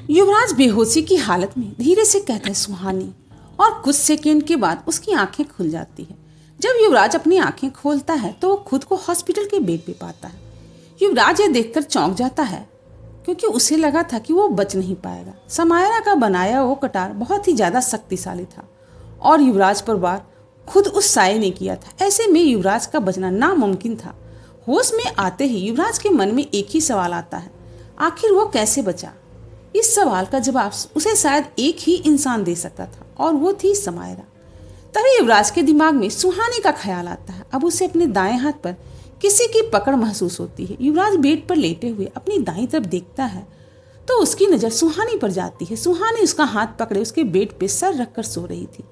युवराज बेहोशी की हालत में धीरे से कहता है सुहानी, और कुछ सेकंड के बाद उसकी आंखें खुल जाती है। जब युवराज अपनी आंखें खोलता है तो वो खुद को हॉस्पिटल के बेड पे पाता है। युवराज ये देखकर चौंक जाता है क्योंकि उसे लगा था कि वो बच नहीं पाएगा। समायरा का बनाया वो कटार बहुत ही ज्यादा शक्तिशाली था और युवराज पर वार खुद उस साये ने किया था। ऐसे में युवराज का बचना नामुमकिन था। होश में आते ही युवराज के मन में एक ही सवाल आता है, आखिर वो कैसे बचा? इस सवाल का जवाब उसे शायद एक ही इंसान दे सकता था और वो थी समायरा। तभी युवराज के दिमाग में सुहानी का ख्याल आता है। अब उसे अपने दाएं हाथ पर किसी की पकड़ महसूस होती है। युवराज बेड पर लेटे हुए अपनी दाईं तरफ देखता है तो उसकी नजर सुहानी पर जाती है। सुहानी उसका हाथ पकड़े उसके बेड पे सर रखकर सो रही थी।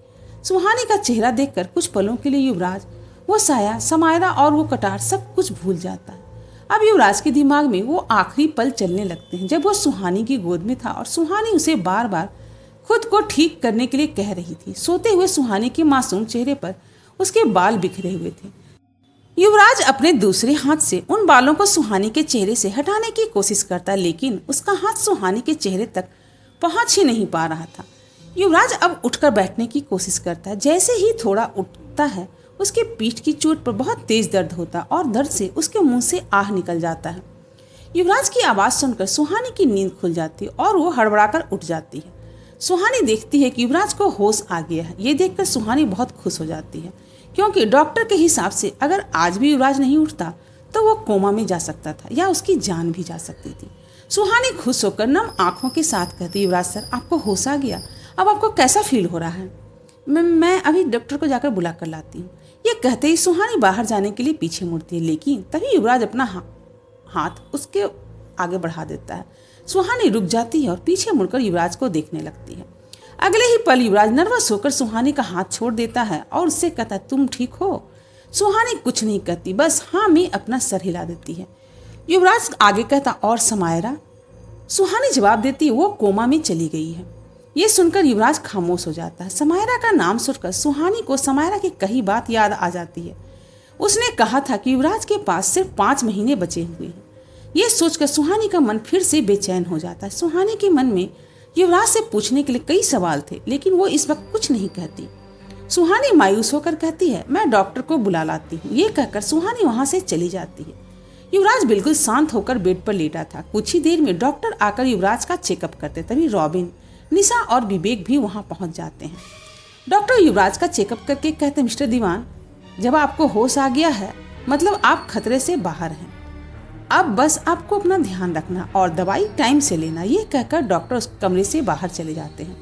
सुहानी का चेहरा देखकर कुछ पलों के लिए युवराज, वो साया, समायरा और वो कटार सब कुछ भूल जाता है। अब युवराज के दिमाग में वो आखिरी पल चलने लगते हैं जब वो सुहानी की गोद में था और सुहानी उसे बार बार खुद को ठीक करने के लिए कह रही थी। सोते हुए सुहानी के मासूम चेहरे पर उसके बाल बिखरे हुए थे। युवराज अपने दूसरे हाथ से उन बालों को सुहानी के चेहरे से हटाने की कोशिश करता है, लेकिन उसका हाथ सुहानी के चेहरे तक पहुंच ही नहीं पा रहा था। युवराज अब उठकर बैठने की कोशिश करता है। जैसे ही थोड़ा उठता है उसके पीठ की चोट पर बहुत तेज दर्द होता और दर्द से उसके मुंह से आह निकल जाता है। युवराज की आवाज सुनकर सुहानी की नींद खुल जाती है और वो हड़बड़ाकर उठ जाती है। सुहानी देखती है कि युवराज को होश आ गया है। ये देखकर सुहानी बहुत खुश हो जाती है क्योंकि डॉक्टर के हिसाब से अगर आज भी युवराज नहीं उठता तो वो कोमा में जा सकता था या उसकी जान भी जा सकती थी। सुहानी खुश होकर नम आंखों के साथ कहती, युवराज सर, आपको होश आ गया? अब आपको कैसा फील हो रहा है? मैं अभी डॉक्टर को जाकर बुला कर लाती हूँ। ये कहते ही सुहानी बाहर जाने के लिए पीछे मुड़ती है, लेकिन तभी युवराज अपना हाथ उसके आगे बढ़ा देता है। सुहानी रुक जाती है और पीछे मुड़कर युवराज को देखने लगती है। अगले ही पल युवराज नर्वस होकर सुहानी का हाथ छोड़ देता है और उससे कहता है, तुम ठीक हो? सुहानी कुछ नहीं कहती, बस हाँ में अपना सर हिला देती है। युवराज आगे कहता, और समायरा? सुहानी जवाब देती, वो कोमा में चली गई है। ये सुनकर युवराज खामोश हो जाता है। समायरा का नाम सुनकर सुहानी को समायरा की कही बात याद आ जाती है। उसने कहा था कि युवराज के पास सिर्फ 5 महीने बचे हुए हैं। ये सोचकर सुहानी का मन फिर से बेचैन हो जाता है। सुहानी के मन में युवराज से पूछने के लिए कई सवाल थे, लेकिन वो इस वक्त कुछ नहीं कहती। सुहानी मायूस होकर कहती है, मैं डॉक्टर को बुला लाती हूँ। ये कहकर सुहानी वहां से चली जाती है। युवराज बिल्कुल शांत होकर बेड पर लेटा था। कुछ ही देर में डॉक्टर आकर युवराज का चेकअप करते, तभी रॉबिन, निशा और विवेक भी वहां पहुंच जाते हैं। डॉक्टर युवराज का चेकअप करके कहते, मिस्टर दीवान, जब आपको होश आ गया है मतलब आप खतरे से बाहर हैं। अब बस आपको अपना ध्यान रखना और दवाई टाइम से लेना। ये कहकर डॉक्टर उस कमरे से बाहर चले जाते हैं।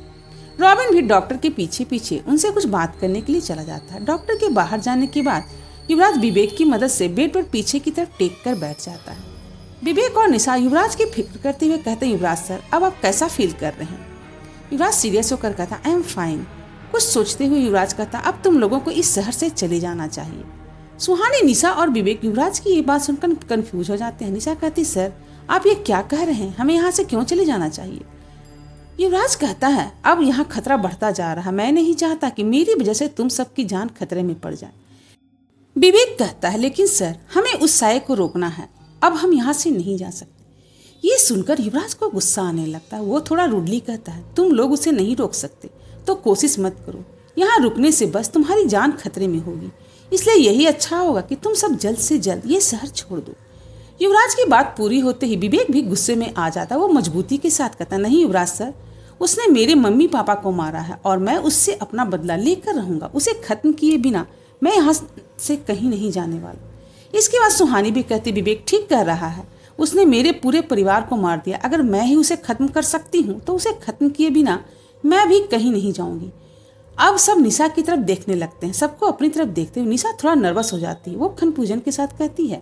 रॉबिन भी डॉक्टर के पीछे पीछे उनसे कुछ बात करने के लिए चला जाता है। डॉक्टर के बाहर जाने के बाद युवराज विवेक की मदद से बेड पर पीछे की तरफ टेक कर बैठ जाता है। विवेक और निशा युवराज की फिक्र करते हुए कहते हैं, युवराज सर, अब आप कैसा फील कर रहे हैं? युवराज सीरियस होकर कहता, आई एम फाइन। कुछ सोचते हुए युवराज कहता, अब तुम लोगों को इस शहर से चले जाना चाहिए। सुहानी, निशा और विवेक युवराज की ये बात सुनकर कंफ्यूज हो जाते हैं। निशा कहती, सर आप ये क्या कह रहे हैं? हमें यहाँ से क्यों चले जाना चाहिए? युवराज कहता है, अब यहाँ खतरा बढ़ता जा रहा है। मैं नहीं चाहता कि मेरी वजह से तुम सबकी जान खतरे में पड़ जाए। विवेक कहता है, लेकिन सर हमें उस साये को रोकना है, अब हम यहाँ से नहीं जा सकते। ये सुनकर युवराज को गुस्सा आने लगता है। वो थोड़ा रूडली कहता है, तुम लोग उसे नहीं रोक सकते तो कोशिश मत करो। यहाँ रुकने से बस तुम्हारी जान खतरे में होगी, इसलिए यही अच्छा होगा कि तुम सब जल्द से जल्द ये शहर छोड़ दो। युवराज की बात पूरी होते ही विवेक भी गुस्से में आ जाता। वो मजबूती के साथ कहता, नहीं युवराज सर, उसने मेरे मम्मी पापा को मारा है और मैं उससे अपना बदला लेकर रहूंगा। उसे खत्म किए बिना मैं यहाँ से कहीं नहीं जाने वाला। इसके बाद सुहानी भी कहती, विवेक ठीक कह रहा है, उसने मेरे पूरे परिवार को मार दिया। अगर मैं ही उसे खत्म कर सकती हूँ तो उसे खत्म किए बिना मैं भी कहीं नहीं जाऊंगी। अब सब निशा की तरफ देखने लगते हैं। सबको अपनी तरफ देखते हुए निशा थोड़ा नर्वस हो जाती है। वो कन्फ्यूजन के साथ कहती है,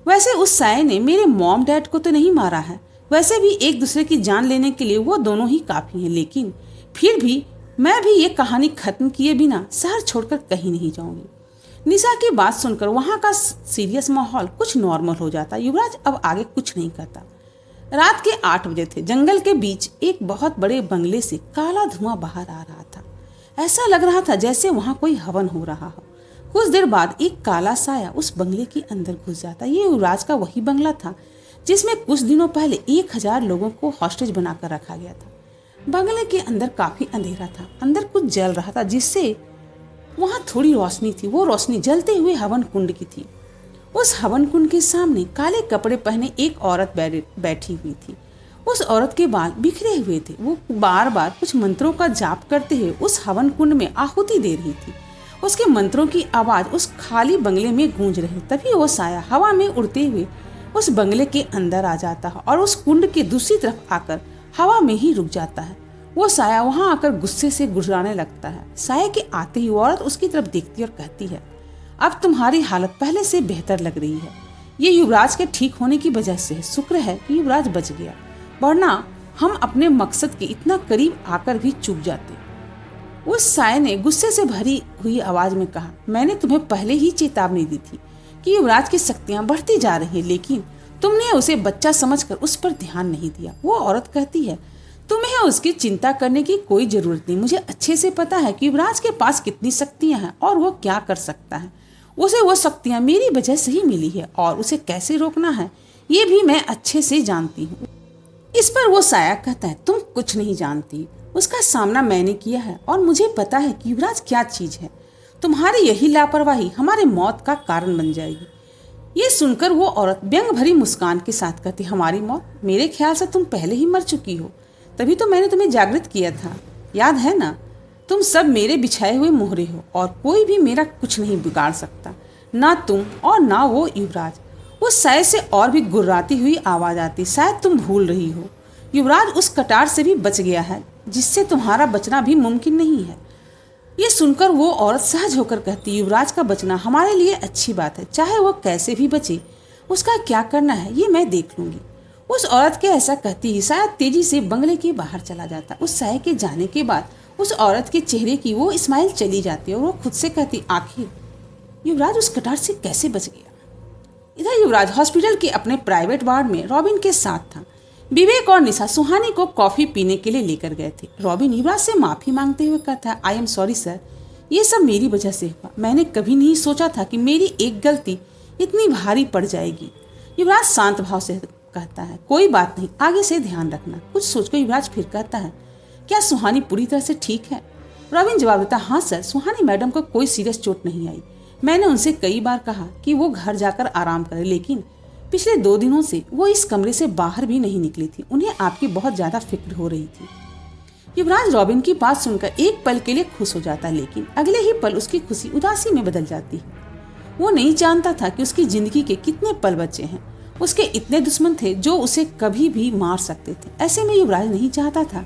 वैसे उस साये ने मेरे मॉम डैड को तो नहीं मारा है, वैसे भी एक दूसरे की जान लेने के लिए वो दोनों ही काफी हैं, लेकिन फिर भी मैं भी ये कहानी खत्म किए बिना शहर छोड़कर कहीं नहीं जाऊंगी। निशा की बात सुनकर वहां का सीरियस माहौल कुछ नॉर्मल हो जाता। युवराज अब आगे कुछ नहीं कहता। रात के 8 बजे थे। जंगल के बीच एक बहुत बड़े बंगले से काला धुआं बाहर आ रहा था। ऐसा लग रहा था जैसे वहां कोई हवन हो रहा हो। कुछ देर बाद एक काला साया उस बंगले के अंदर घुस जाता। ये युवराज का वही बंगला था जिसमें कुछ दिनों पहले 1000 लोगों को हॉस्टेज बनाकर रखा गया था। बंगले के अंदर काफी अंधेरा था। अंदर कुछ जल रहा था जिससे वहां थोड़ी रोशनी थी। वो रोशनी जलते हुए हवन कुंड की थी। उस हवन कुंड के सामने काले कपड़े पहने एक औरत बैठी हुई थी। उस औरत के बाल बिखरे हुए थे। वो बार बार कुछ मंत्रों का जाप करते हुए उस हवन कुंड में आहुति दे रही थी। उसके मंत्रों की आवाज उस खाली बंगले में गूंज रही। तभी वो साया हवा में उड़ते हुए उस बंगले के अंदर आ जाता है और उस कुंड के दूसरी तरफ आकर हवा में ही रुक जाता है। वो साया वहां आकर गुस्से से गुर्राने लगता है। साया के आते ही वो औरत उसकी तरफ देखती और कहती है, अब तुम्हारी हालत पहले से बेहतर लग रही है। ये युवराज के ठीक होने की वजह से है। शुक्र है कि युवराज बच गया, वरना हम अपने मकसद के इतना करीब आकर भी चूक जाते। उस साया ने गुस्से से भरी हुई आवाज में कहा, मैंने तुम्हें पहले ही चेतावनी दी थी कि युवराज की शक्तियां बढ़ती जा रही हैं, लेकिन तुमने उसे बच्चा समझकर उस पर ध्यान नहीं दिया। वो औरत कहती है, तुम्हें उसकी चिंता करने की कोई जरूरत नहीं। मुझे अच्छे से पता है कि युवराज के पास कितनी शक्तियां हैं और वो क्या कर सकता है। उसे वो शक्तियां मेरी वजह से ही मिली है और उसे कैसे रोकना है ये भी मैं अच्छे से जानती हूँ। इस पर वो साया कहता है, तुम कुछ नहीं जानती। उसका सामना मैंने किया है और मुझे पता है कि युवराज क्या चीज है। तुम्हारी यही लापरवाही हमारे मौत का कारण बन जाएगी। ये सुनकर वो औरत व्यंग भरी मुस्कान के साथ कहती, हमारी मौत? मेरे ख्याल से तुम पहले ही मर चुकी हो। तभी तो मैंने तुम्हें जागृत किया था, याद है ना? तुम सब मेरे बिछाए हुए मोहरे हो और कोई भी मेरा कुछ नहीं बिगाड़ सकता, ना तुम और ना वो युवराज। उस साय से और भी गुर्राती हुई आवाज आती, शायद तुम भूल रही हो, युवराज उस कटार से भी बच गया है जिससे तुम्हारा बचना भी मुमकिन नहीं है। ये सुनकर वो औरत सहज होकर कहती, युवराज का बचना हमारे लिए अच्छी बात है, चाहे वो कैसे भी बचे, उसका क्या करना है ये मैं देख लूंगी। उस औरत के ऐसा कहती ही साया तेजी से बंगले के बाहर चला जाता। उस साय के जाने के बाद उस औरत के चेहरे की वो स्माइल चली जाती और वो खुद से कहती, आखिर युवराज उस कटार से कैसे बच गया। इधर युवराज हॉस्पिटल के अपने प्राइवेट वार्ड में रॉबिन के साथ था। विवेक और निशा सुहानी को कॉफी पीने के लिए लेकर गए थे। रॉबिन युवराज से माफी मांगते हुए कहता, आई एम सॉरी सर, ये सब मेरी वजह से हुआ। मैंने कभी नहीं सोचा था कि मेरी एक गलती इतनी भारी पड़ जाएगी। युवराज शांत भाव से कहता है, कोई बात नहीं, आगे से ध्यान रखना। कुछ सोचकर युवराज फिर कहता है, क्या सुहानी पूरी तरह से ठीक है? रॉबिन जवाब देता, हाँ सर, सुहानी मैडम को कोई सीरियस चोट नहीं आई। मैंने उनसे कई बार कहा कि वो घर जाकर आराम करे, लेकिन पिछले 2 दिनों से वो इस कमरे से बाहर भी नहीं निकली थी। उन्हें आपकी बहुत ज्यादा फिक्र हो रही थी। युवराज रॉबिन की बात सुनकर एक पल के लिए खुश हो जाता, लेकिन अगले ही पल उसकी खुशी उदासी में बदल जाती है। वो नहीं जानता था कि उसकी जिंदगी के कितने पल बचे हैं। उसके इतने दुश्मन थे जो उसे कभी भी मार सकते थे। ऐसे में युवराज नहीं चाहता था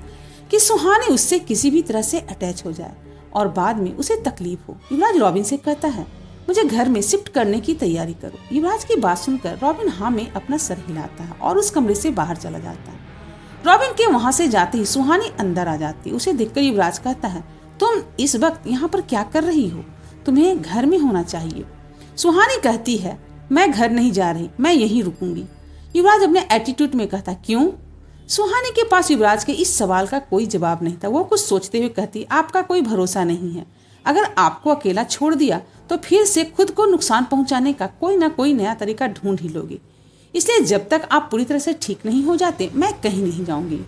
कि सुहानी उससे किसी भी तरह से अटैच हो जाए और बाद में उसे तकलीफ हो। युवराज रॉबिन से कहता है, मुझे घर में शिफ्ट करने की तैयारी करो। युवराज की बात सुनकर रॉबिन हाँ में अपना सर हिलाता है और उस कमरे से बाहर चला जाता है। रॉबिन के वहां से जाते ही सुहानी अंदर आ जाती। उसे देखकर युवराज कहता है, तुम इस वक्त यहाँ पर क्या कर रही हो? तुम्हें घर में होना चाहिए। सुहानी कहती है, मैं घर नहीं जा रही, मैं यहीं रुकूंगी। युवराज अपने एटीट्यूड में कहता, क्यों? सुहानी के पास युवराज के इस सवाल का कोई जवाब नहीं था। वो कुछ सोचते हुए कहती, आपका कोई भरोसा नहीं है। अगर आपको अकेला छोड़ दिया तो फिर से खुद को नुकसान पहुंचाने का कोई ना कोई नया तरीका ढूंढ ही लोगे। इसलिए जब तक आप पूरी तरह से ठीक नहीं हो जाते, मैं कहीं नहीं जाऊंगी।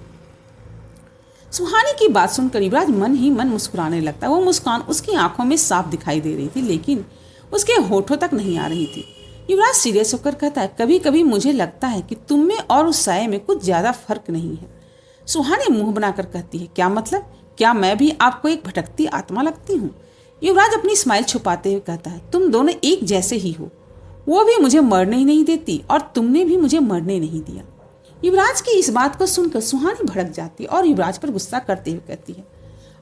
सुहानी की बात सुनकर युवराज मन ही मन मुस्कुराने लगता। वो मुस्कान उसकी आंखों में साफ दिखाई दे रही थी, लेकिन उसके होठों तक नहीं आ रही थी। युवराज सीरियस होकर कहता है, कभी कभी मुझे लगता है कि तुम में और उस साये में कुछ ज्यादा फर्क नहीं है। सुहानी मुंह बनाकर कहती है, क्या मतलब? क्या मैं भी आपको एक भटकती आत्मा लगती हूँ? युवराज अपनी स्माइल छुपाते हुए कहता है, तुम दोनों एक जैसे ही हो। वो भी मुझे मरने ही नहीं देती और तुमने भी मुझे मरने नहीं दिया। युवराज की इस बात को सुनकर सुहानी भड़क जाती और युवराज पर गुस्सा करते हुए कहती है,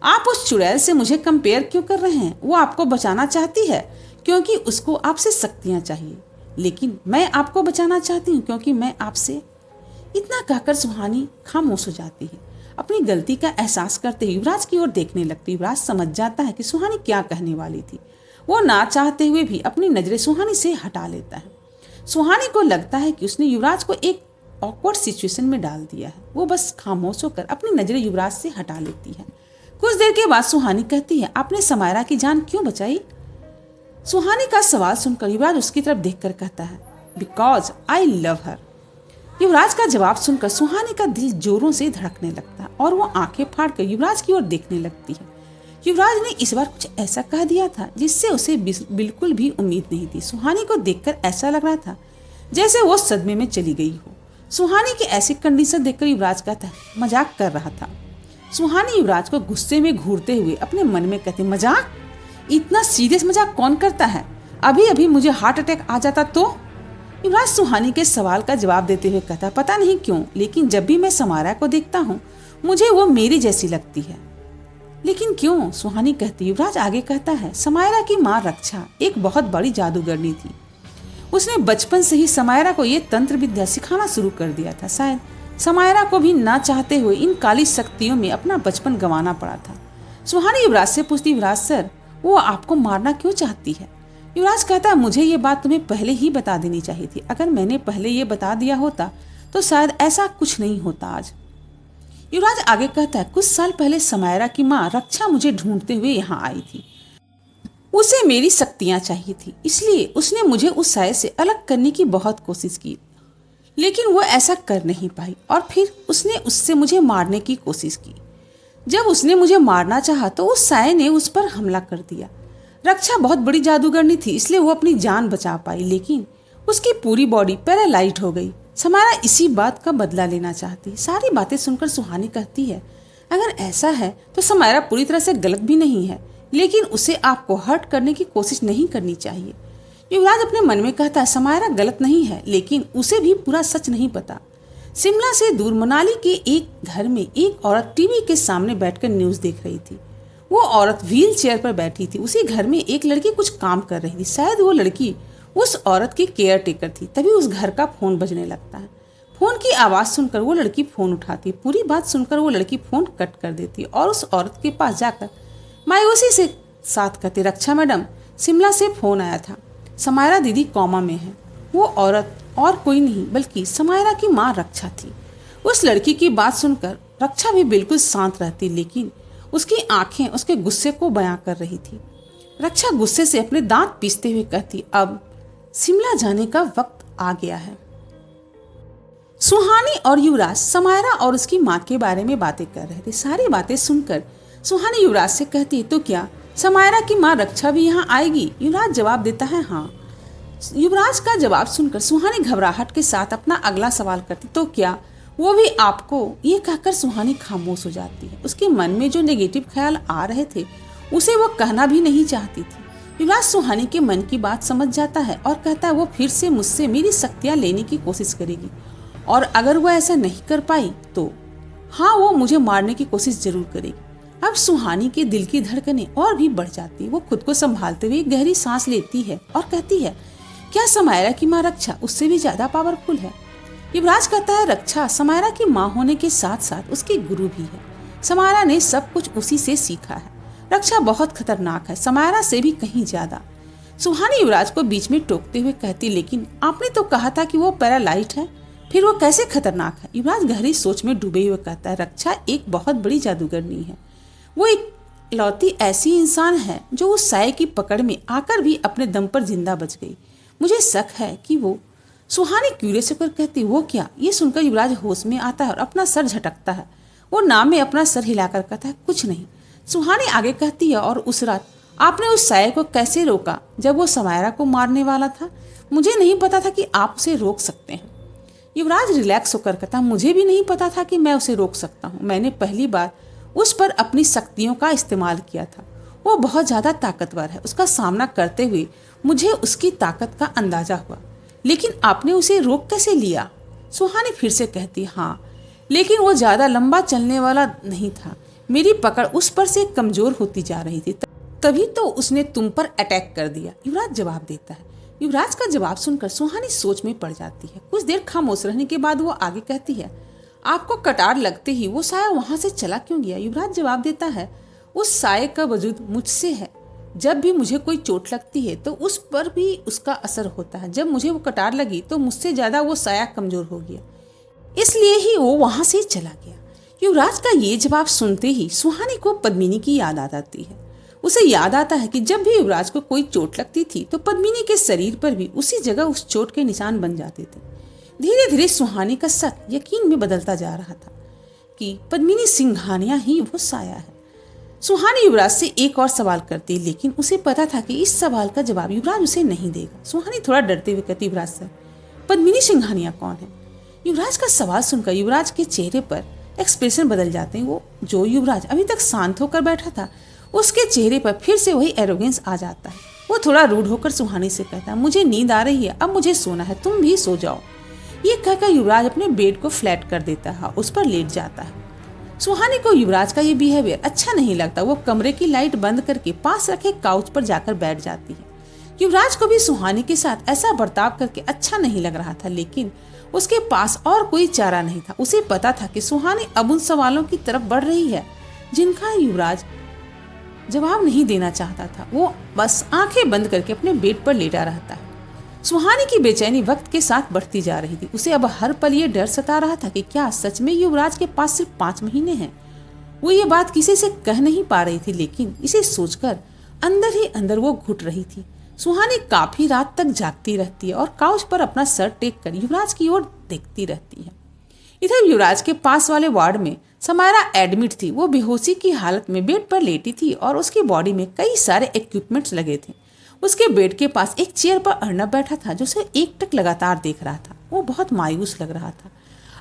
आप उस चुड़ैल से मुझे कंपेयर क्यों कर रहे हैं? वो आपको बचाना चाहती है क्योंकि उसको आपसे शक्तियां चाहिए, लेकिन मैं आपको बचाना चाहती हूँ क्योंकि मैं आपसे। इतना कहकर सुहानी खामोश हो जाती है। अपनी गलती का एहसास करते युवराज की ओर देखने लगती। युवराज समझ जाता है कि सुहानी क्या कहने वाली थी। वो ना चाहते हुए भी अपनी नजरें सुहानी से हटा लेता है। सुहानी को लगता है कि उसने युवराज को एक ऑकवर्ड सिचुएशन में डाल दिया है। वो बस खामोश होकर अपनी नजरें युवराज से हटा लेती है। कुछ देर के बाद सुहानी कहती है, आपने समायरा की जान क्यों बचाई? सुहानी का सवाल सुनकर युवराज उसकी तरफ देखकर कहता है, बिकॉज आई लव हर। युवराज का जवाब सुनकर सुहानी का दिल जोरों से धड़कने लगता है और वो आंखें फाड़कर युवराज की ओर देखने लगती है। युवराज ने इस बार कुछ ऐसा कह दिया था जिससे उसे बिल्कुल भी उम्मीद नहीं थी। सुहानी को देखकर ऐसा लग रहा था जैसे वो सदमे में चली गई हो। सुहानी की ऐसी कंडीशन देखकर युवराज कहता है मजाक कर रहा था। सुहानी युवराज को गुस्से में घूरते हुए अपने मन में कहते मजाक? इतना सीरियस मजाक कौन करता है? अभी अभी मुझे हार्ट अटैक आ जाता तो? युवराज सुहानी के सवाल का जवाब देते हुए कहता पता नहीं क्यों, लेकिन जब भी मैं समारा को देखता हूँ मुझे वो मेरी जैसी लगती है। लेकिन क्यों? सुहानी कहती। युवराज आगे कहता है समायरा की माँ रक्षा एक बहुत बड़ी जादूगरनी थी। उसने बचपन से ही समायरा को ये तंत्र विद्या सिखाना शुरू कर दिया था। शायद समायरा को भी ना चाहते हुए इन काली शक्तियों में अपना बचपन गंवाना पड़ा था। सुहानी युवराज से पूछती युवराज सर वो आपको मारना क्यों चाहती है? युवराज कहता है मुझे ये बात तुम्हें पहले ही बता देनी चाहिए थी। अगर मैंने पहले ये बता दिया होता तो शायद ऐसा कुछ नहीं होता आज। युवराज आगे कहता है कुछ साल पहले समायरा की माँ रक्षा मुझे ढूंढते हुए यहाँ आई थी। उसे मेरी शक्तियां चाहिए थी, इसलिए उसने मुझे उस साये से अलग करने की बहुत कोशिश की, लेकिन वो ऐसा कर नहीं पाई और फिर उसने उससे मुझे मारने की कोशिश की। जब उसने मुझे मारना चाहा तो उस साये ने उस पर हमला कर दिया। रक्षा बहुत बड़ी जादूगरनी थी, इसलिए वो अपनी जान बचा पाई, लेकिन उसकी पूरी बॉडी पैरालाइज हो गई। समारा इसी बात का बदला लेना चाहती। सारी बातें सुनकर सुहानी कहती है अगर ऐसा है तो समारा पूरी तरह से गलत भी नहीं है, लेकिन उसे आपको हर्ट करने की कोशिश नहीं करनी चाहिए। युवराज अपने मन में कहता है समारा गलत नहीं है, लेकिन उसे भी पूरा सच नहीं पता। शिमला से दूर मनाली के एक घर में एक औरत टीवी के सामने बैठकर न्यूज देख रही थी। वो औरत व्हील चेयर पर बैठी थी। उसी घर में एक लड़की कुछ काम कर रही थी। शायद वो लड़की उस औरत की केयर टेकर थी। तभी उस घर का फोन बजने लगता है। फोन की आवाज सुनकर वो लड़की फोन उठाती। पूरी बात सुनकर वो लड़की फोन कट कर देती और उस औरत के पास जाकर मायूसी से साथ कहती रक्षा मैडम शिमला से फोन आया था, समायरा दीदी कोमा में है। वो औरत और कोई नहीं बल्कि समायरा की माँ रक्षा थी। उस लड़की की बात सुनकर रक्षा भी बिल्कुल शांत रहती, लेकिन उसकी आंखें उसके गुस्से को बयां कर रही थी। रक्षा गुस्से से अपने दांत पीसते हुए कहती अब शिमला जाने का वक्त आ गया है। सुहानी और युवराज समायरा और उसकी माँ के बारे में बातें कर रहे थे। सारी बातें सुनकर सुहानी युवराज से कहती तो क्या समायरा की माँ रक्षा भी यहाँ आएगी? युवराज जवाब देता है हाँ। युवराज का जवाब सुनकर सुहानी घबराहट के साथ अपना अगला सवाल करती तो क्या वो भी आपको? ये कहकर सुहानी खामोश हो जाती है। उसके मन में जो नेगेटिव ख्याल आ रहे थे उसे वो कहना भी नहीं चाहती थी। युवराज सुहानी के मन की बात समझ जाता है और कहता है वो फिर से मुझसे मेरी शक्तियां लेने की कोशिश करेगी, और अगर वो ऐसा नहीं कर पाई तो हाँ वो मुझे मारने की कोशिश जरूर करेगी। अब सुहानी के दिल की धड़कनें और भी बढ़ जाती। वो खुद को संभालते हुए गहरी सांस लेती है और कहती है क्या समायरा की माँ रक्षा उससे भी ज्यादा पावरफुल है? युवराज कहता है रक्षा समायरा की माँ होने के साथ साथ उसकी गुरु भी है। समायरा ने सब कुछ उसी से सीखा है। रक्षा बहुत खतरनाक है, समायरा से भी कहीं ज्यादा। सुहानी युवराज को बीच में टोकते हुए कहती लेकिन आपने तो कहा था कि वो पैरालाइट है, फिर वो कैसे खतरनाक है? युवराज गहरी सोच में डूबे हुए कहता है रक्षा एक बहुत बड़ी जादूगरनी है। वो एक लौती ऐसी इंसान है जो उस साये की पकड़ में आकर भी अपने दम पर जिंदा बच गई। मुझे शक है कि वो। सुहानी क्यूरियस होकर कहती वो क्या? ये सुनकर युवराज होश में आता है और अपना सर झटकता है। वो नाम में अपना सर हिलाकर कहता है कुछ नहीं। सुहानी आगे कहती है और उस रात आपने उस साये को कैसे रोका जब वो समायरा को मारने वाला था? मुझे नहीं पता था कि आप उसे रोक सकते हैं। युवराज रिलैक्स होकर कहता मुझे भी नहीं पता था कि मैं उसे रोक सकता हूँ। मैंने पहली बार उस पर अपनी शक्तियों का इस्तेमाल किया था। वो बहुत ज्यादा ताकतवर है। उसका सामना करते हुए मुझे उसकी ताकत का अंदाजा हुआ, लेकिन आपने उसे रोक कैसे लिया? सुहानी फिर से कहती हाँ, लेकिन वो ज्यादा लंबा चलने वाला नहीं था। मेरी पकड़ उस पर से कमजोर होती जा रही थी, तभी तो उसने तुम पर अटैक कर दिया। युवराज जवाब देता है। युवराज का जवाब सुनकर सुहानी सोच में पड़ जाती है। कुछ देर खामोश रहने के बाद वो आगे कहती है आपको कटार लगते ही वो साया वहां से चला क्यों गया? युवराज जवाब देता है उस साये का वजूद मुझसे है। जब भी मुझे कोई चोट लगती है तो उस पर भी उसका असर होता है। जब मुझे वो कटार लगी तो मुझसे ज्यादा वो साया कमजोर हो गया, इसलिए ही वो वहां से चला गया। युवराज का ये जवाब सुनते ही सुहानी को पद्मिनी की याद आ जाती है। उसे याद आता है कि जब भी युवराज को कोई चोट लगती थी तो पद्मिनी के शरीर पर भी उसी जगह उस चोट के निशान बन जाते थे। धीरे धीरे सुहानी का शक यकीन में बदलता जा रहा था कि पद्मिनी सिंघानिया ही वो साया है। सुहानी युवराज से एक और सवाल करती, लेकिन उसे पता था कि इस सवाल का जवाब युवराज उसे नहीं देगा। सुहानी थोड़ा डरते हुए कहती, युवराज सर, पद्मिनी सिंघानिया कौन है? युवराज का सवाल सुनकर युवराज के चेहरे पर एक्सप्रेशन बदल जाते हैं। वो जो युवराज अभी तक शांत होकर बैठा था, उसके चेहरे पर फिर से वही एरोगेंस आ जाता है। वो थोड़ा रूड होकर सुहानी से कहता है, मुझे नींद आ रही है, अब मुझे सोना है, तुम भी सो जाओ। ये कहकर युवराज अपने बेड को फ्लैट कर देता है, उस पर लेट जाता है। सुहानी को युवराज का ये बिहेवियर अच्छा नहीं लगता। वो कमरे की लाइट बंद करके पास रखे काउच पर जाकर बैठ जाती है। युवराज को भी सुहानी के साथ ऐसा बर्ताव करके अच्छा नहीं लग रहा था, लेकिन उसके पास और कोई चारा नहीं था। उसे पता था कि सुहानी अब उन सवालों की तरफ बढ़ रही है जिनका युवराज जवाब नहीं देना चाहता था। वो बस आंखें बंद करके अपने बेड पर लेटा रहता है। सुहानी की बेचैनी वक्त के साथ बढ़ती जा रही थी। उसे अब हर पल ये डर सता रहा था कि क्या सच में युवराज के पास सिर्फ 5 महीने हैं। वो ये बात किसी से कह नहीं पा रही थी, लेकिन इसे सोचकर अंदर ही अंदर वो घुट रही थी। सुहानी काफी रात तक जागती रहती है और काउच पर अपना सर टेक कर युवराज की ओर देखती रहती है। इधर युवराज के पास वाले वार्ड में समायरा एडमिट थी। वो बेहोशी की हालत में बेड पर लेटी थी और उसकी बॉडी में कई सारे इक्विपमेंट्स लगे थे। उसके बेड के पास एक चेयर पर अर्नब बैठा था, जो उसे एकटक लगातार देख रहा था। वो बहुत मायूस लग रहा था।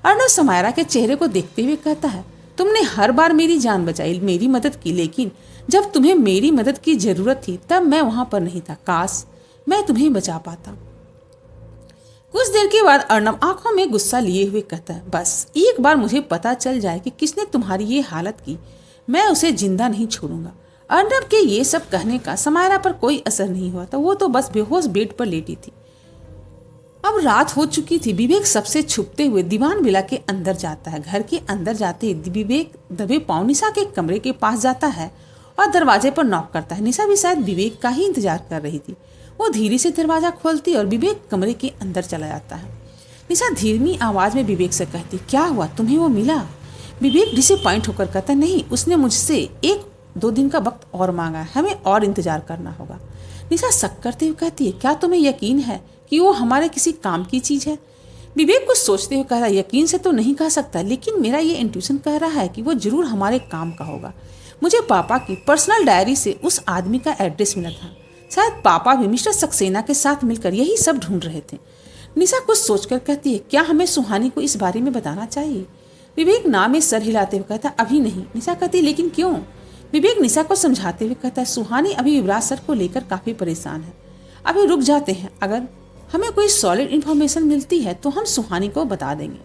अर्नब समायरा के चेहरे को देखते हुए कहता है, तुमने हर बार मेरी जान बचाई, मेरी मदद की, लेकिन जब तुम्हें मेरी मदद की जरूरत थी तब मैं वहां पर नहीं था। काश मैं तुम्हें बचा पाता। कुछ देर के बाद अर्नब आंखों में गुस्सा लिए हुए कहता है, बस एक बार मुझे पता चल जाए कि किसने तुम्हारी ये हालत की, मैं उसे जिंदा नहीं छोड़ूंगा। अर्नब के ये सब कहने का समायरा पर कोई असर नहीं हुआ था। वो तो बस बेहोश बेड पर लेटी थी। अब रात हो चुकी थी। विवेक सबसे छुपते हुए दीवान बिला के अंदर जाता है। घर के अंदर जाते ही विवेक दबे पांव निशा के कमरे के पास जाता है और दरवाजे पर नॉक करता है। निशा भी शायद विवेक का ही इंतजार कर रही थी। वो धीरे से दरवाजा खोलती और विवेक कमरे के अंदर चला जाता है। निशा धीमी आवाज में विवेक से कहती, क्या हुआ, तुम्हें वो मिला? विवेक डिसअपॉइंट होकर कहता, नहीं, उसने मुझसे 1-2 दिन का वक्त और मांगा है, हमें और इंतजार करना होगा। निशा शक करते हुए कहती है, क्या तुम्हें यकीन है कि वो हमारे किसी काम की चीज है? विवेक कुछ सोचते हुए कह रहा, यकीन से तो नहीं कह सकता, लेकिन मेरा ये इंट्यूशन कह रहा है कि वो जरूर हमारे काम का होगा। मुझे पापा की पर्सनल डायरी से उस आदमी का एड्रेस मिला था। शायद पापा भी मिस्टर सक्सेना के साथ मिलकर यही सब ढूंढ रहे थे। निशा कुछ सोचकर कहती है, क्या हमें सुहानी को इस बारे में बताना चाहिए? विवेक ना में सर हिलाते हुए कहता, अभी नहीं। निशा कहती, लेकिन क्यों? विवेक निशा को समझाते हुए कहता है, सुहानी अभी युवराज सर को लेकर काफी परेशान है, अभी रुक जाते हैं। अगर हमें कोई सॉलिड इन्फॉर्मेशन मिलती है तो हम सुहानी को बता देंगे।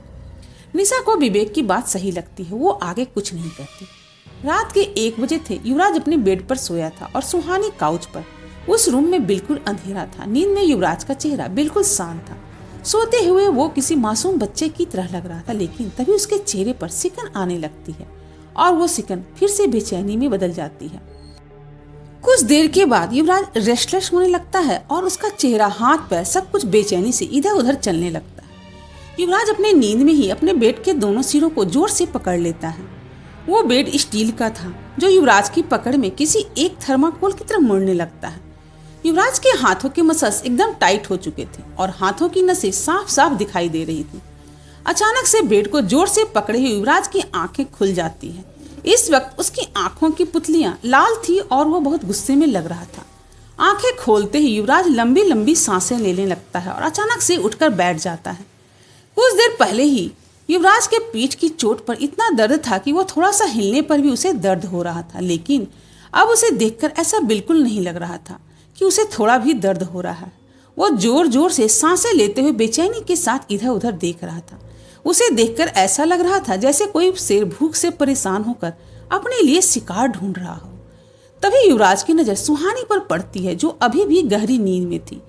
निशा को विवेक की बात सही लगती है। वो आगे कुछ नहीं कहती। रात के 1 बजे थे। युवराज अपने बेड पर सोया था और सुहानी काउच पर। उस रूम में बिल्कुल अंधेरा था। नींद में युवराज का चेहरा बिल्कुल शांत था। सोते हुए वो किसी मासूम बच्चे की तरह लग रहा था, लेकिन तभी उसके चेहरे पर सिकन आने लगती है और वो सिकन फिर से बेचैनी में बदल जाती है। कुछ देर के बाद युवराज रेस्टलेस होने लगता है और उसका चेहरा, हाथ पैर सब कुछ बेचैनी से इधर उधर चलने लगता है। युवराज अपने नींद में ही अपने बेड के दोनों सिरों को जोर से पकड़ लेता है। वो बेड स्टील का था जो युवराज की पकड़ में किसी एक थर्माकोल की तरह मुड़ने लगता है। युवराज के हाथों के मसल्स एकदम टाइट हो चुके थे और हाथों की नसें साफ साफ दिखाई दे रही थी। अचानक से बेड को जोर से पकड़े हुए युवराज की आंखें खुल जाती हैं। इस वक्त उसकी आंखों की पुतलियां लाल थी और वो बहुत गुस्से में लग रहा था। आंखें खोलते ही युवराज लंबी लंबी सांसें लेने लगता है और अचानक से उठकर बैठ जाता है। कुछ देर पहले ही युवराज के पीठ की चोट पर इतना दर्द था कि वो थोड़ा सा हिलने पर भी उसे दर्द हो रहा था, लेकिन अब उसे देखकर ऐसा बिल्कुल नहीं लग रहा था कि उसे थोड़ा भी दर्द हो रहा है। वो जोर जोर से सांसें लेते हुए बेचैनी के साथ इधर उधर देख रहा था। उसे देखकर ऐसा लग रहा था जैसे कोई शेर भूख से परेशान होकर अपने लिए शिकार ढूंढ रहा हो। तभी युवराज की नजर सुहानी पर पड़ती है, जो अभी भी गहरी नींद में थी।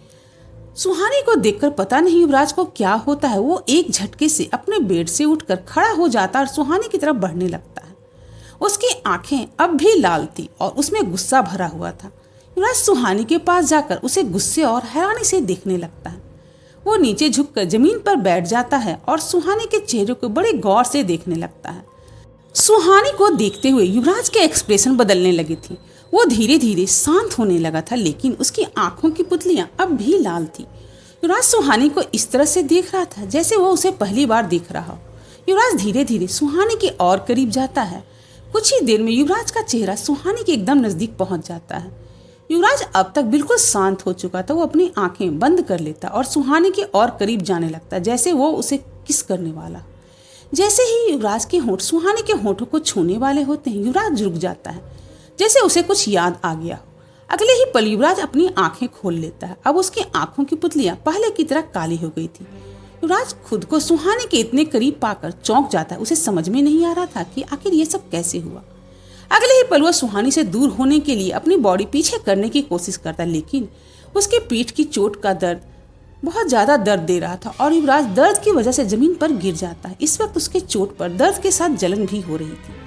सुहानी को देखकर पता नहीं युवराज को क्या होता है। वो एक झटके से अपने बेड से उठकर खड़ा हो जाता और सुहानी की तरफ बढ़ने लगता है। उसकी आंखें अब भी लाल थी और उसमें गुस्सा भरा हुआ था। युवराज सुहानी के पास जाकर उसे गुस्से और हैरानी से देखने लगता है। वो नीचे झुककर जमीन पर बैठ जाता है और सुहानी के चेहरे को बड़े गौर से देखने लगता है। सुहानी को देखते हुए युवराज के एक्सप्रेशन बदलने लगी थी। वो धीरे धीरे शांत होने लगा था, लेकिन उसकी आंखों की पुतलियां अब भी लाल थी। युवराज सुहानी को इस तरह से देख रहा था जैसे वो उसे पहली बार देख रहा हो। युवराज धीरे धीरे सुहानी के और करीब जाता है। कुछ ही देर में युवराज का चेहरा सुहानी के एकदम नजदीक पहुंच जाता है। युवराज अब तक बिल्कुल शांत हो चुका था। वो अपनी आंखें बंद कर लेता और सुहानी के और करीब जाने लगता जैसे वो उसे किस करने वाला। जैसे ही युवराज के होंठ सुहानी के होंठों को छूने वाले होते हैं, युवराज रुक जाता है जैसे उसे कुछ याद आ गया हो। अगले ही पल युवराज अपनी आंखें खोल लेता है। अब उसकी आंखों की पुतलियां पहले की तरह काली हो गई थी। युवराज खुद को सुहानी के इतने करीब पाकर चौंक जाता है। उसे समझ में नहीं आ रहा था कि आखिर ये सब कैसे हुआ। अगले ही पल वह सुहानी से दूर होने के लिए अपनी बॉडी पीछे करने की कोशिश करता है, लेकिन उसके पीठ की चोट का दर्द बहुत ज्यादा दर्द दे रहा था और युवराज दर्द की वजह से जमीन पर गिर जाता है। इस वक्त उसके चोट पर दर्द के साथ जलन भी हो रही थी।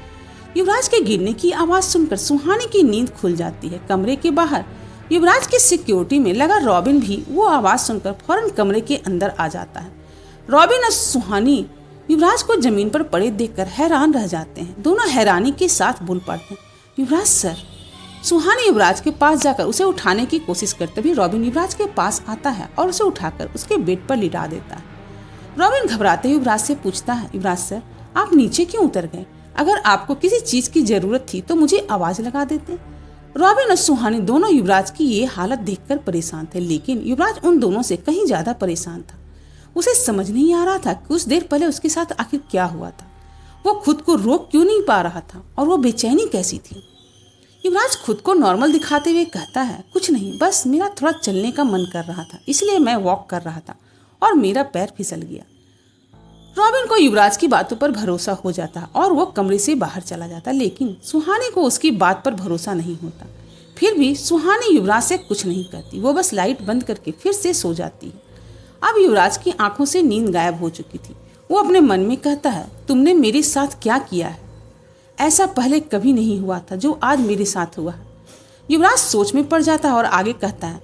युवराज के गिरने की आवाज सुनकर सुहानी की नींद खुल जाती है। कमरे के बाहर युवराज की सिक्योरिटी में लगा रॉबिन भी वो आवाज सुनकर फौरन कमरे के अंदर आ जाता है। रॉबिन और सुहानी युवराज को जमीन पर पड़े देखकर हैरान रह जाते हैं। दोनों हैरानी के साथ बोल पड़ते हैं, युवराज सर। सुहानी युवराज के पास जाकर उसे उठाने की कोशिश करते हुए रॉबिन युवराज के पास आता है और उसे उठाकर उसके बेड पर लिटा देता है। रॉबिन घबराते हुए युवराज से पूछता है, युवराज सर आप नीचे क्यों उतर गए? अगर आपको किसी चीज की जरूरत थी तो मुझे आवाज लगा देते। रॉबिन और सुहानी दोनों युवराज की ये हालत देखकर परेशान थे, लेकिन युवराज उन दोनों से कहीं ज्यादा परेशान था। उसे समझ नहीं आ रहा था कि कुछ देर पहले उसके साथ आखिर क्या हुआ था। वो खुद को रोक क्यों नहीं पा रहा था और वो बेचैनी कैसी थी। युवराज खुद को नॉर्मल दिखाते हुए कहता है, कुछ नहीं, बस मेरा थोड़ा चलने का मन कर रहा था, इसलिए मैं वॉक कर रहा था और मेरा पैर फिसल गया। रॉबिन को युवराज की बातों पर भरोसा हो जाता और वो कमरे से बाहर चला जाता, लेकिन सुहानी को उसकी बात पर भरोसा नहीं होता। फिर भी सुहानी युवराज से कुछ नहीं कहती। वो बस लाइट बंद करके फिर से सो जाती है। अब युवराज की आंखों से नींद गायब हो चुकी थी। वो अपने मन में कहता है, तुमने मेरे साथ क्या किया है? ऐसा पहले कभी नहीं हुआ था जो आज मेरे साथ हुआ है। युवराज सोच में पड़ जाता है और आगे कहता है,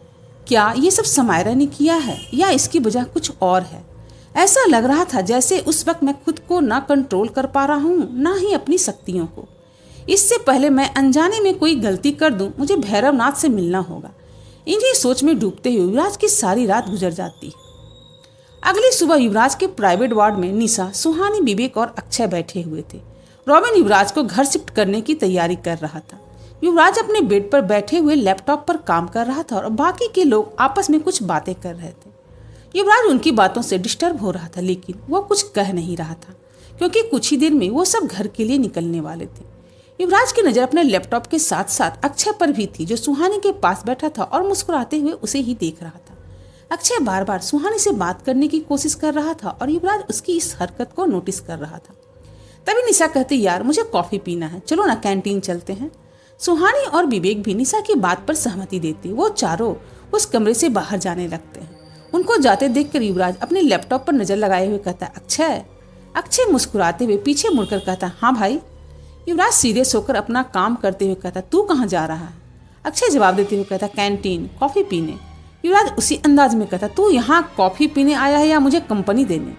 क्या ये सब समायरा ने किया है या इसकी वजह कुछ और है? ऐसा लग रहा था जैसे उस वक्त मैं खुद को ना कंट्रोल कर पा रहा हूँ, ना ही अपनी शक्तियों को। इससे पहले मैं अनजाने में कोई गलती कर दूं, मुझे भैरवनाथ से मिलना होगा। इन्हीं सोच में डूबते हुए युवराज की सारी रात गुजर जाती है। अगली सुबह युवराज के प्राइवेट वार्ड में निशा, सुहानी, विवेक और अक्षय बैठे हुए थे। रॉबिन युवराज को घर शिफ्ट करने की तैयारी कर रहा था। युवराज अपने बेड पर बैठे हुए लैपटॉप पर काम कर रहा था और बाकी के लोग आपस में कुछ बातें कर रहे थे। युवराज उनकी बातों से डिस्टर्ब हो रहा था, लेकिन वो कुछ कह नहीं रहा था क्योंकि कुछ ही देर में वो सब घर के लिए निकलने वाले थे। युवराज की नजर अपने लैपटॉप के साथ साथ अक्षय पर भी थी, जो सुहानी के पास बैठा था और मुस्कुराते हुए उसे ही देख रहा था। अक्षय बार बार सुहानी से बात करने की कोशिश कर रहा था और युवराज उसकी इस हरकत को नोटिस कर रहा था। तभी निशा कहती, यार मुझे कॉफी पीना है, चलो ना कैंटीन चलते हैं। सुहानी और विवेक भी निशा की बात पर सहमति देते वो चारों उस कमरे से बाहर जाने लगते हैं। उनको जाते देखकर युवराज अपने लैपटॉप पर नजर लगाए हुए कहता, अक्षय। अक्षय मुस्कुराते हुए पीछे मुड़कर कहता, हाँ भाई। युवराज सीरियस होकर अपना काम करते हुए कहता, तू कहाँ जा रहा है? अक्षय जवाब देते हुए कहता, कैंटीन कॉफी पीने। युवराज उसी अंदाज में कहता, तू यहाँ कॉफी पीने आया है या मुझे कंपनी देने?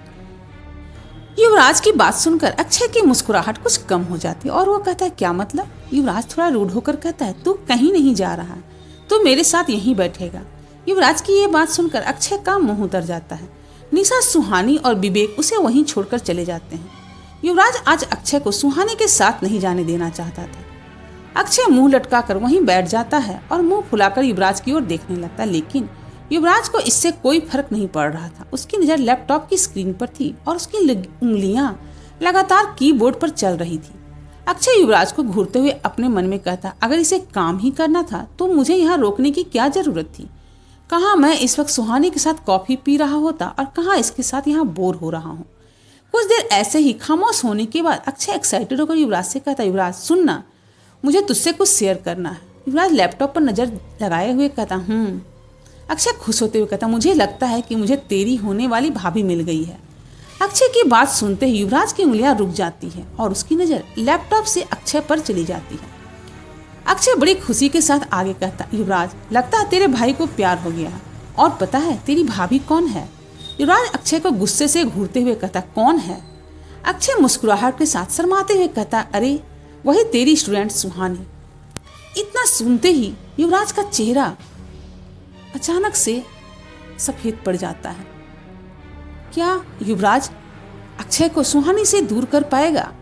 युवराज की बात सुनकर अक्षय की मुस्कुराहट कुछ कम हो जाती और वो कहता है, क्या मतलब? युवराज थोड़ा रूड होकर कहता है, तू कहीं नहीं जा रहा है, तू मेरे साथ यहीं बैठेगा। युवराज की ये बात सुनकर अक्षय का मुंह उतर जाता है। निशा, सुहानी और विवेक उसे वहीं छोड़कर चले जाते हैं। युवराज आज अक्षय को सुहानी के साथ नहीं जाने देना चाहता था। अक्षय मुंह लटकाकर वहीं बैठ जाता है और मुंह फुलाकर युवराज की ओर देखने लगता, लेकिन युवराज को इससे कोई फर्क नहीं पड़ रहा था। उसकी नजर लैपटॉप की स्क्रीन पर थी और उसकी उंगलियां लगातार कीबोर्ड पर चल रही थी। अक्षय युवराज को घूरते हुए अपने मन में कहता, अगर इसे काम ही करना था तो मुझे यहाँ रोकने की क्या जरूरत थी? कहाँ मैं इस वक्त सुहानी के साथ कॉफी पी रहा होता और कहाँ इसके साथ यहाँ बोर हो रहा हूँ। कुछ देर ऐसे ही खामोश होने के बाद अक्षय एक्साइटेड होकर युवराज से कहता, युवराज सुनना, मुझे तुझसे कुछ शेयर करना है। युवराज लैपटॉप पर नजर लगाए हुए कहता, अक्षय खुश होते हुए कहता, मुझे लगता है कि मुझे तेरी होने वाली भाभी मिल गई है। अक्षय की बात सुनते ही युवराज की उंगलियां रुक जाती है और उसकी नजर लैपटॉप से अक्षय पर चली जाती है। अक्षय बड़ी खुशी के साथ आगे कहता, युवराज लगता है तेरे भाई को प्यार हो गया है, और पता है तेरी भाभी कौन है? युवराज अक्षय को गुस्से से घूरते हुए कहता, कौन है? अक्षय मुस्कुराहट के साथ शर्माते हुए कहता, अरे वही तेरी स्टूडेंट सुहानी। इतना सुनते ही युवराज का चेहरा अचानक से सफ़ेद पड़ जाता है। क्या युवराज अक्षय को सुहानी से दूर कर पाएगा?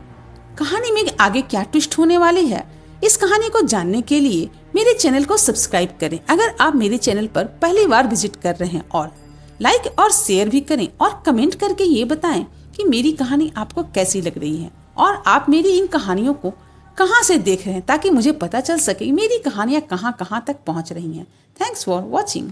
कहानी में आगे क्या ट्विस्ट होने वाली है, इस कहानी को जानने के लिए मेरे चैनल को सब्सक्राइब करें। अगर आप मेरे चैनल पर पहली बार विजिट कर रहे हैं, और लाइक और शेयर भी करें और कमेंट करके ये बताएं कि मेरी कहानी आपको कैसी लग रही है और आप मेरी इन कहानियों को कहाँ से देख रहे हैं, ताकि मुझे पता चल सके मेरी कहानियाँ कहाँ कहाँ तक पहुँच रही हैं। Thanks for watching.